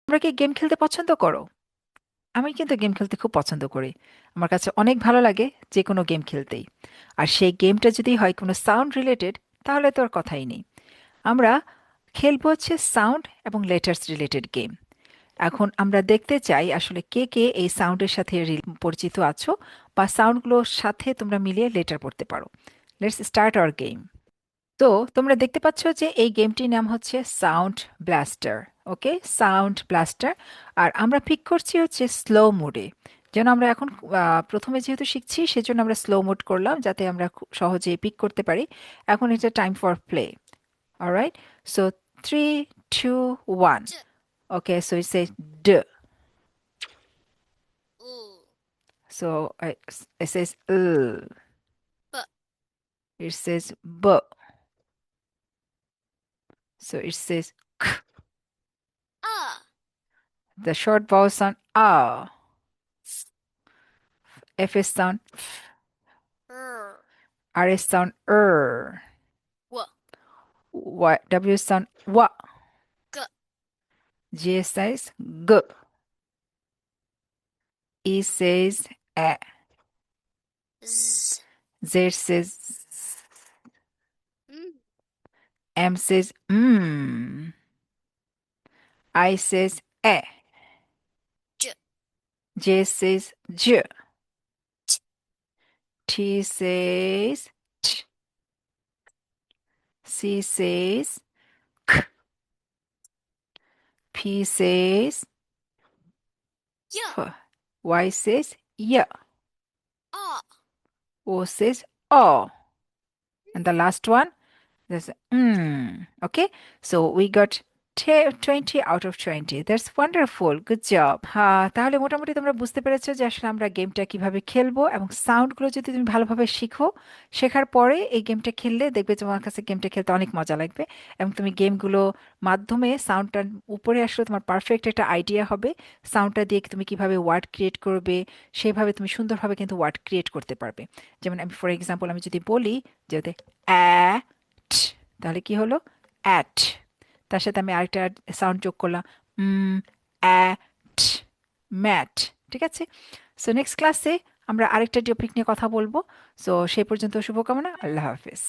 তোমরা কি গেম খেলতে পছন্দ করো? আমি কিন্তু গেম খেলতে খুব পছন্দ করি। আমার কাছে অনেক ভালো লাগে যে কোনো গেম খেলতেই। আর সেই গেমটা যদি হয় কোনো সাউন্ড রিলেটেড, তাহলে তো আর কথাই নেই। আমরা খেলবো হচ্ছে সাউন্ড এবং লেটার্স রিলেটেড গেম। এখন আমরা দেখতে চাই আসলে কে কে এই সাউন্ডের সাথে পরিচিত আছো, বা সাউন্ডগুলোর সাথে তোমরা মিলিয়ে লেটার পড়তে পারো। Let's start our game. তো তোমরা দেখতে পাচ্ছ যে এই গেমটির নাম হচ্ছে সাউন্ড ব্লাস্টার। ওকে, সাউন্ড ব্লাস্টার। আর আমরা পিক করছি হচ্ছে স্লো মোডে। যেন আমরা এখন প্রথমে যেহেতু শিখছি, সেজন্য আমরা স্লো মোড করলাম যাতে আমরা খুব সহজে পিক করতে পারি। এখন এটা time for play. Alright, so 3, 2, 1. j Okay, so it says d. u So it says l. b It says b. So it says k. a The short vowel sound ah. F is sound f. r R is sound er. w W is sound wa. g G says g. E says a. z Z says z. mm, M says mm. I says a. j J says j. ch T says t. C says k. P says y f. Y says y. a O says o. And the last one, there's okay. So we got 20 out of 20. That's wonderful. Good job. হ্যাঁ, তাহলে মোটামুটি তোমরা বুঝতে পেরেছো যে আসলে আমরা গেমটা কিভাবে খেলবো, এবং সাউন্ডগুলো যদি তুমি ভালোভাবে শিখো, শেখার পরে এই গেমটা খেললে দেখবে তোমার কাছে গেমটা খেলতে অনেক মজা লাগবে। এবং তুমি গেমগুলো মাধ্যমে সাউন্ডটার উপরে আসলে তোমার পারফেক্ট একটা আইডিয়া হবে। সাউন্ডটা দিয়ে তুমি কিভাবে ওয়ার্ড ক্রিয়েট করবে, সেভাবে তুমি সুন্দরভাবে কিন্তু ওয়ার্ড ক্রিয়েট করতে পারবে। যেমন আমি ফর এক্সাম্পল আমি যদি বলি যে অ্যাট, তাহলে কি হলো? অ্যাট। তার সাথে আমি আরেকটা সাউন্ড যোগ করলাম, অ্যাট, ম্যাট। ঠিক আছে? সো নেক্সট ক্লাসে আমরা আরেকটা টপিক নিয়ে কথা বলবো। সো সেই পর্যন্ত শুভকামনা। আল্লাহ হাফেজ।